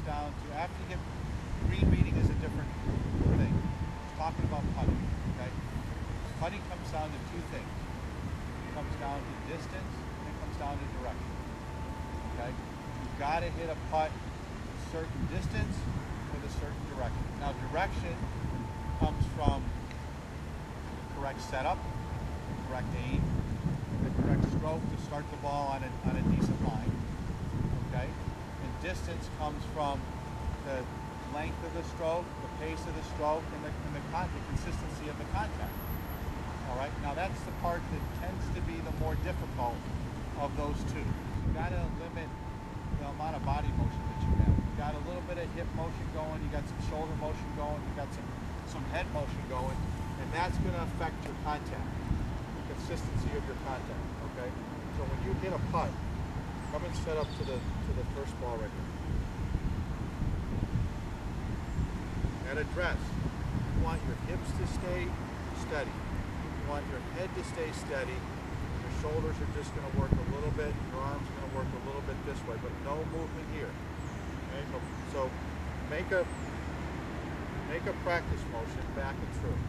down to, after you hit green reading is a different thing. It's talking about putting, okay? Putting comes down to two things. It comes down to distance and it comes down to direction, okay? You've got to hit a putt a certain distance with a certain direction. Now direction comes from correct setup, correct aim, the correct stroke to start the ball on a decent line, okay? And distance comes from the length of the stroke, the pace of the stroke, and the consistency of the contact. All right, now that's the part that tends to be the more difficult of those two. You've got to limit the amount of body motion that you have. You've got a little bit of hip motion going, you got some shoulder motion going, you got some head motion going, and that's going to affect your contact, the consistency of your contact, okay? So when you hit a putt, come and set up to the first ball right here. At address, you want your hips to stay steady. You want your head to stay steady. Your shoulders are just going to work a little bit. Your arms are going to work a little bit this way, but no movement here. Okay? So make a practice motion back and through.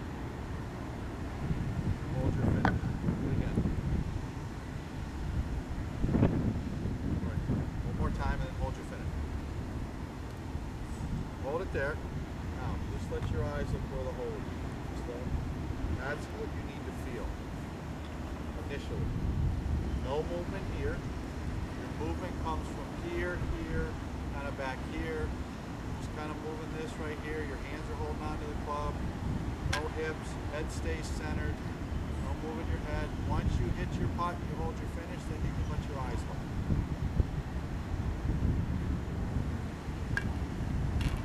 Hold your finish. Do it again. Right. One more time and then hold your finish. Hold it there. Now, just let your eyes look where the hole is. That's what you need to feel initially. No movement here. Your movement comes from here, here, kind of back here. Just kind of moving this right here. Your hands are holding onto the club. No hips. Head stays centered. No moving your head. Once you hit your putt, you hold your finish, then you can let your eyes look.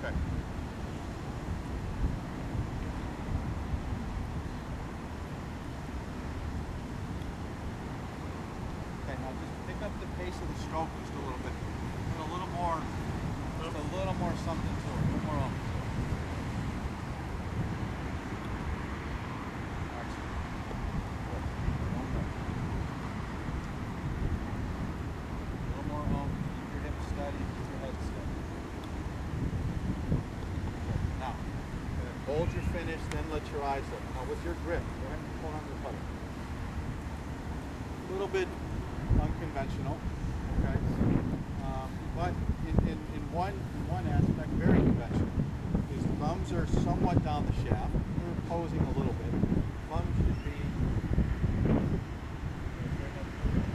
Okay. Now just pick up the pace of the stroke just a little bit. Put a little more, just a little more something to it, a little more oomph. Excellent. Good. One more. A little more oomph. Keep your hips steady, keep your head steady. Good. Now, hold your finish, then let your eyes look. Now with your grip, go ahead and hold on to the putter. A little bit unconventional, okay? But in one aspect, very conventional. His thumbs are somewhat down the shaft. You're posing a little bit. Thumbs should be.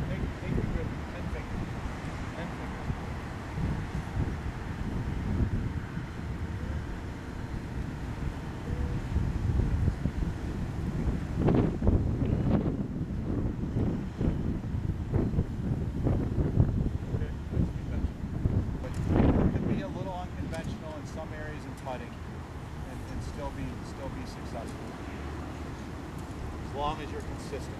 Take your grip, 10 fingers. 10 fingers. Some areas in putting and still be successful as long as you're consistent.